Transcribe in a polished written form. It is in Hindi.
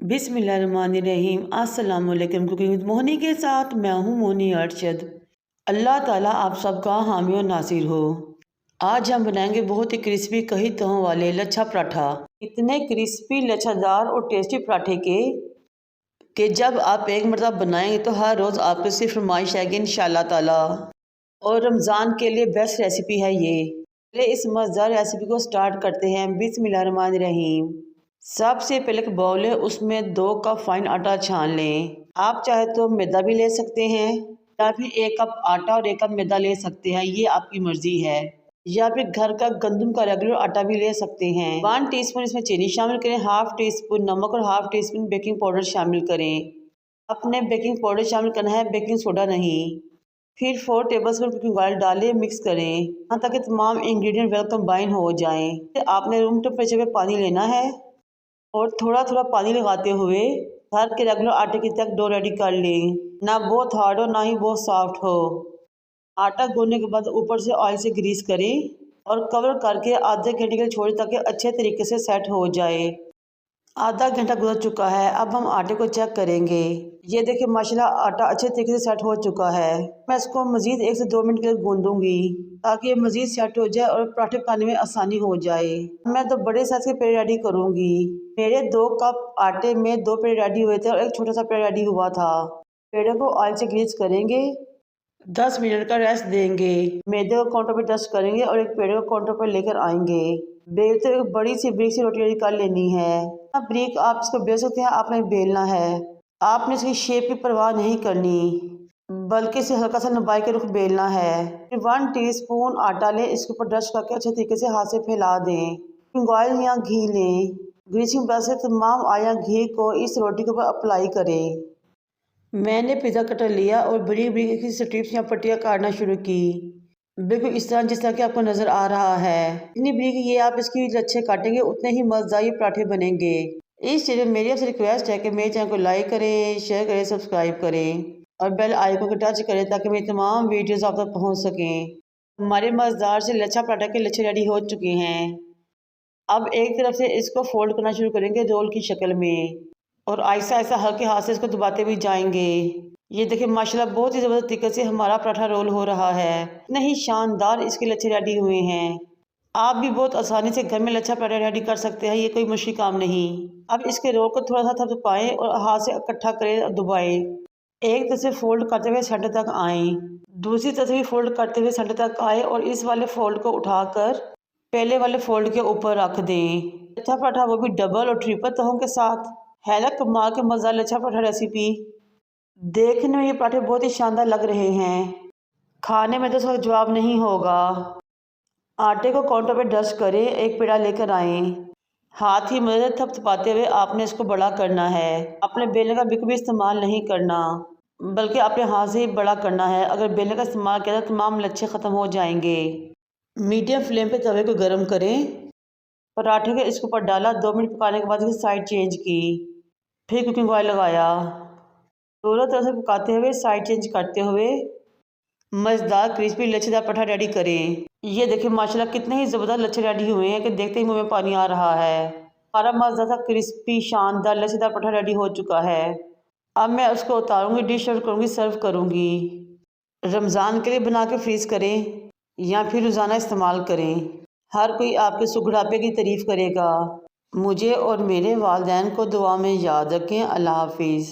बिस्मिल्लाहिर्रहमानिर्रहीम। अस्सलाम वालेकुम। कुकिंग विद मोहनी के साथ मैं हूँ मोहनी अरशद। अल्लाह ताला आप सबका हामी और नासिर हो। आज हम बनाएंगे बहुत ही क्रिस्पी कही तहों वाले लच्छा पराठा। इतने क्रिस्पी लच्छादार और टेस्टी पराठे के जब आप एक मरतबा बनाएंगे तो हर रोज़ आपको इसकी फरमाइश आएगी इंशाअल्लाह ताला। और रमज़ान के लिए बेस्ट रेसिपी है ये। पहले इस मज़ेदार रेसिपी को स्टार्ट करते हैं। बिस्मिल्लाहिर्रहमानिर्रहीम। सबसे पहले एक बाउल है, उसमें 2 कप फाइन आटा छान लें। आप चाहे तो मैदा भी ले सकते हैं या फिर 1 कप आटा और 1 कप मैदा ले सकते हैं, ये आपकी मर्जी है। या फिर घर का गंदम का रेगुलर आटा भी ले सकते हैं। 1 टीस्पून इसमें चीनी शामिल करें, हाफ टी स्पून नमक और half tea spoon baking powder शामिल करें। अपने बेकिंग पाउडर शामिल करना है, बेकिंग सोडा नहीं। फिर 4 टेबलस्पून कुकिंग ऑयल डालें, मिक्स करें यहाँ तक कि तमाम इंग्रेडिएंट वेल कंबाइन हो जाएं। आपने रूम टेम्परेचर पे पानी लेना है और थोड़ा थोड़ा पानी लगाते हुए घर के रेगुलर आटे की तक डो रेडी कर लें। ना बहुत हार्ड हो ना ही बहुत सॉफ्ट हो। आटा गूंदने के बाद ऊपर से ऑयल से ग्रीस करें और कवर करके आधे घंटे के लिए छोड़ें ताकि अच्छे तरीके से सेट हो जाए। आधा घंटा गुजर चुका है, अब हम आटे को चेक करेंगे। ये देखिए माशाल्लाह आटा अच्छे तरीके से सेट हो चुका है। मैं इसको मज़ीद 1 से 2 मिनट के लिए गूंदूंगी ताकि ये मज़ीद सेट हो जाए और पराठे पकाने में आसानी हो जाए। मैं 2 बड़े साइज के पेड़े रेडी करूंगी। मेरे 2 कप आटे में 2 पेड़े रेडी हुए थे और एक छोटा सा पेड़ रेडी हुआ था। पेड़े को ऑयल से ग्रीस करेंगे, 10 मिनट का रेस्ट देंगे। मैदे को काउंटर पर डस्ट करेंगे और एक पेड़े को काउंटर पर लेकर आएंगे। बेलते हुए बड़ी सी ब्रिक से रोटी रेडी कर लेनी है। ब्रिक आप इसको बेल सकते हैं, आपने बेलना है। आपने इसकी शेप की परवाह नहीं करनी बल्कि इसे हल्का सा लंबाई के रुख बेलना है। फिर 1 टीस्पून आटा लें, इसके ऊपर डस्ट करके अच्छे तरीके से हाथ से फैला दें। ऑयल या घी लें, ग्रीसिंग ब्रश से तमाम ऑयल या घी को इस रोटी के ऊपर अप्लाई करें। मैंने पिज़्ज़ा कटर लिया और बड़ी बड़ी की स्ट्रिप्स या पट्टियाँ काटना शुरू की, बिल्कुल इस तरह जिस तरह कि आपको नज़र आ रहा है। इतनी बड़ी ये आप इसकी लच्छे काटेंगे उतने ही मज़ेदार पराठे बनेंगे। इस चैनल मेरी आपसे रिक्वेस्ट है कि मेरे चैनल को लाइक करें, शेयर करें, सब्सक्राइब करें और बेल आइकन को टच करें ताकि मेरी तमाम वीडियोस आप तक पहुंच सकें। हमारे मज़ेदार से लच्छा पराठा के लच्छे रेडी हो चुके हैं। अब एक तरफ से इसको फोल्ड करना शुरू करेंगे रोल की शक्ल में और आहिस्ता आहिस्ता हल्के हाथ से इसको दबाते भी जाएंगे। ये देखिए माशाल्लाह बहुत ही ज़बरदस्त तरीके से हमारा पराठा रोल हो रहा है। इतने ही शानदार इसके लच्छे रेडी हुए हैं। आप भी बहुत आसानी से घर में लच्छा पराठा रेडी कर सकते हैं, ये कोई मुश्किल काम नहीं। अब इसके रोल को थोड़ा सा थपथपाएं और हाथ से इकट्ठा करें और दबाएं। एक तरफ से फोल्ड करते हुए सेंटर तक आए, दूसरी तरफ भी फोल्ड करते हुए सेंटर तक आए और इस वाले फोल्ड को उठाकर पहले वाले फोल्ड के ऊपर रख दें। लच्छा पराठा वो भी डबल और ट्रिपल तहों के साथ। है ना कमाल के मज़ेदार लच्छा पराठा रेसिपी। देखने में ये पराठे बहुत ही शानदार लग रहे हैं, खाने में तो इसका जवाब नहीं होगा। आटे को काउंटर पे डस्ट करें, एक पेड़ा लेकर आएं। हाथ की मदद से थपथपाते हुए आपने इसको बड़ा करना है। अपने बेलने का बिल्कुल भी इस्तेमाल नहीं करना बल्कि अपने हाथ से ही बड़ा करना है। अगर बेलने का इस्तेमाल किया तो तमाम लच्छे ख़त्म हो जाएंगे। मीडियम फ्लेम पे तवे को गर्म करें, पराठे को इसके ऊपर डाला, 2 मिनट पकाने के बाद इसकी साइड चेंज की, फिर कुकिंग ऑयल लगाया। दोनों तरफ से पकाते हुए साइड चेंज करते हुए मज़ेदार क्रिस्पी लच्छेदार पराठा रेडी करें। ये देखिए माशाल्लाह कितने ही ज़बरदस्त लच्छे रेडी हुए हैं कि देखते ही मुंह में पानी आ रहा है। हमारा मज़ेदार क्रिस्पी शानदार लच्छेदार पराठा रेडी हो चुका है। अब मैं उसको उतारूंगी, डिश आउट करूँगी, सर्व करूँगी। रमज़ान के लिए बना के फ्रीज़ करें या फिर रोज़ाना इस्तेमाल करें। हर कोई आपके सुगड़ापे की तारीफ़ करेगा। मुझे और मेरे वालिदैन को दुआ में याद रखें। अल्लाह हाफिज़।